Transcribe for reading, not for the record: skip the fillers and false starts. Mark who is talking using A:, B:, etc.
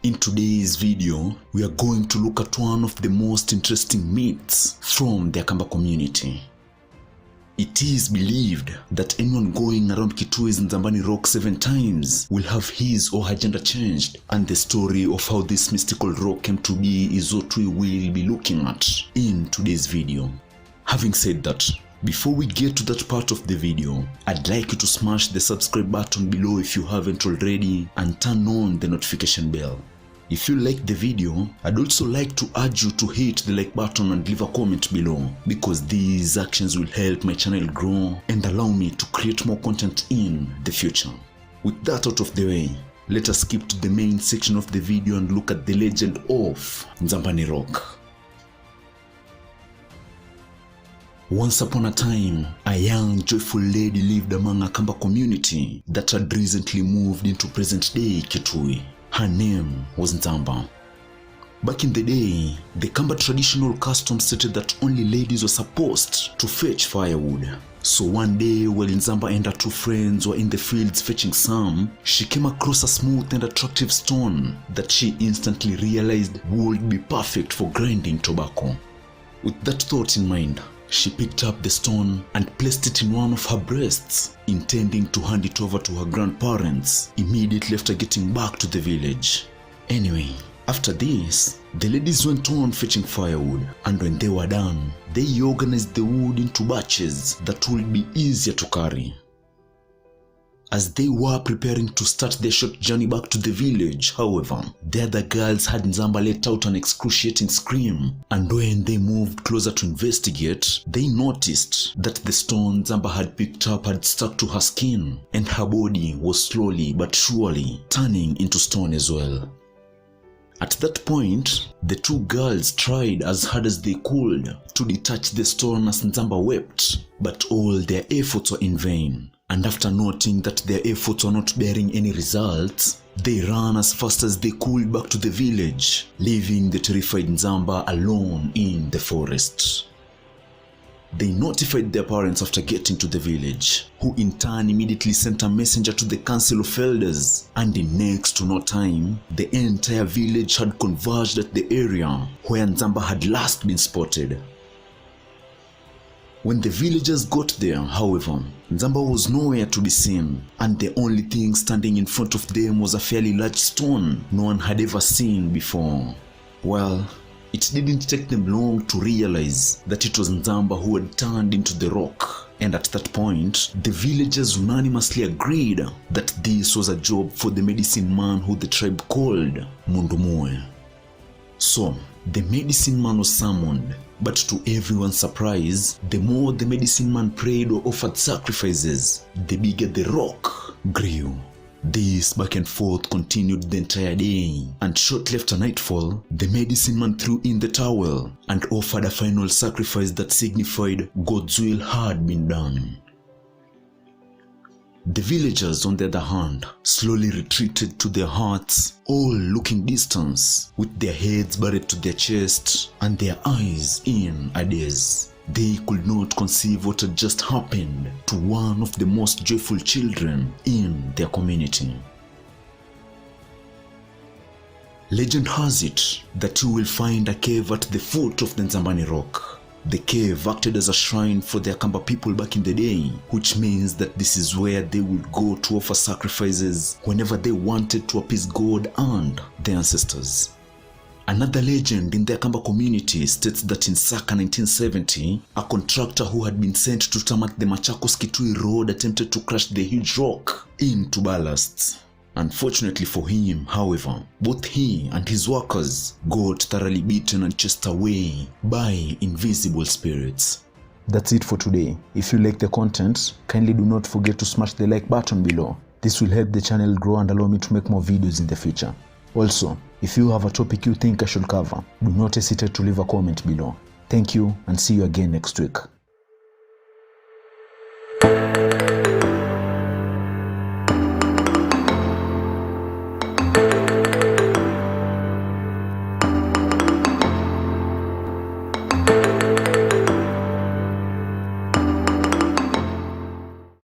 A: In today's video, we are going to look at one of the most interesting myths from the 𝗣𝗡𝗡𝗏 community. It is believed that anyone going around Kitwe's Nzambani rock 7 times will have his or her gender changed, and the story of how this mystical rock came to be is what we will be looking at in today's video. Having said that, before we get to that part of the video, I'd like you to smash the subscribe button below if you haven't already and turn on the notification bell. If you like the video, I'd also like to urge you to hit the like button and leave a comment below, because these actions will help my channel grow and allow me to create more content in the future. With that out of the way, let us skip to the main section of the video and look at the legend of Nzambani rock. Once upon a time, a young, joyful lady lived among a 𝗣𝗡𝗏 community that had recently moved into present-day Kitwe. Her name was Nzamba. Back in the day, the 𝗣𝗏 traditional custom stated that only ladies were supposed to fetch firewood. So one day, while Nzamba and her 2 friends were in the fields fetching some, she came across a smooth and attractive stone that she instantly realized would be perfect for grinding tobacco. With that thought in mind, she picked up the stone and placed it in one of her breasts, intending to hand it over to her grandparents immediately after getting back to the village. Anyway, after this, the ladies went on fetching firewood, and when they were done, they organized the wood into batches that would be easier to carry. As they were preparing to start their short journey back to the village, however, the other girls had Nzamba let out an excruciating scream, and when they moved closer to investigate, they noticed that the stone Nzamba had picked up had stuck to her skin, and her body was slowly but surely turning into stone as well. At that point, the 2 girls tried as hard as they could to detach the stone as Nzamba wept, but all their efforts were in vain. And after noting that their efforts were not bearing any results, they ran as fast as they could back to the village, leaving the terrified Nzamba alone in the forest. They notified their parents after getting to the village, who in turn immediately sent a messenger to the council of elders, and in next to no time, the entire village had converged at the area where Nzamba had last been spotted. When the villagers got there, however, Nzamba was nowhere to be seen, and the only thing standing in front of them was a fairly large stone no one had ever seen before. Well, it didn't take them long to realize that it was Nzamba who had turned into the rock, and at that point, the villagers unanimously agreed that this was a job for the medicine man who the tribe called Mundumuwe. So, the medicine man was summoned, but to everyone's surprise, the more the medicine man prayed or offered sacrifices, the bigger the rock grew. This back and forth continued the entire day, and shortly after nightfall, the medicine man threw in the towel and offered a final sacrifice that signified God's will had been done. The villagers, on the other hand, slowly retreated to their huts, all looking distance, with their heads buried to their chest and their eyes in a daze. They could not conceive what had just happened to one of the most joyful children in their community. Legend has it that you will find a cave at the foot of the Nzambani rock. The cave acted as a shrine for the 𝗣𝗏𝗏 people back in the day, which means that this is where they would go to offer sacrifices whenever they wanted to appease God and their ancestors. Another legend in the 𝗣𝗏𝗏 community states that in circa 1970, a contractor who had been sent to tarmac the Machakos-Kitui road attempted to crush the huge rock into ballasts. Unfortunately for him, however, both he and his workers got thoroughly beaten and chased away by invisible spirits. That's it for today. If you like the content, kindly do not forget to smash the like button below. This will help the channel grow and allow me to make more videos in the future. Also, if you have a topic you think I should cover, do not hesitate to leave a comment below. Thank you, and see you again next week.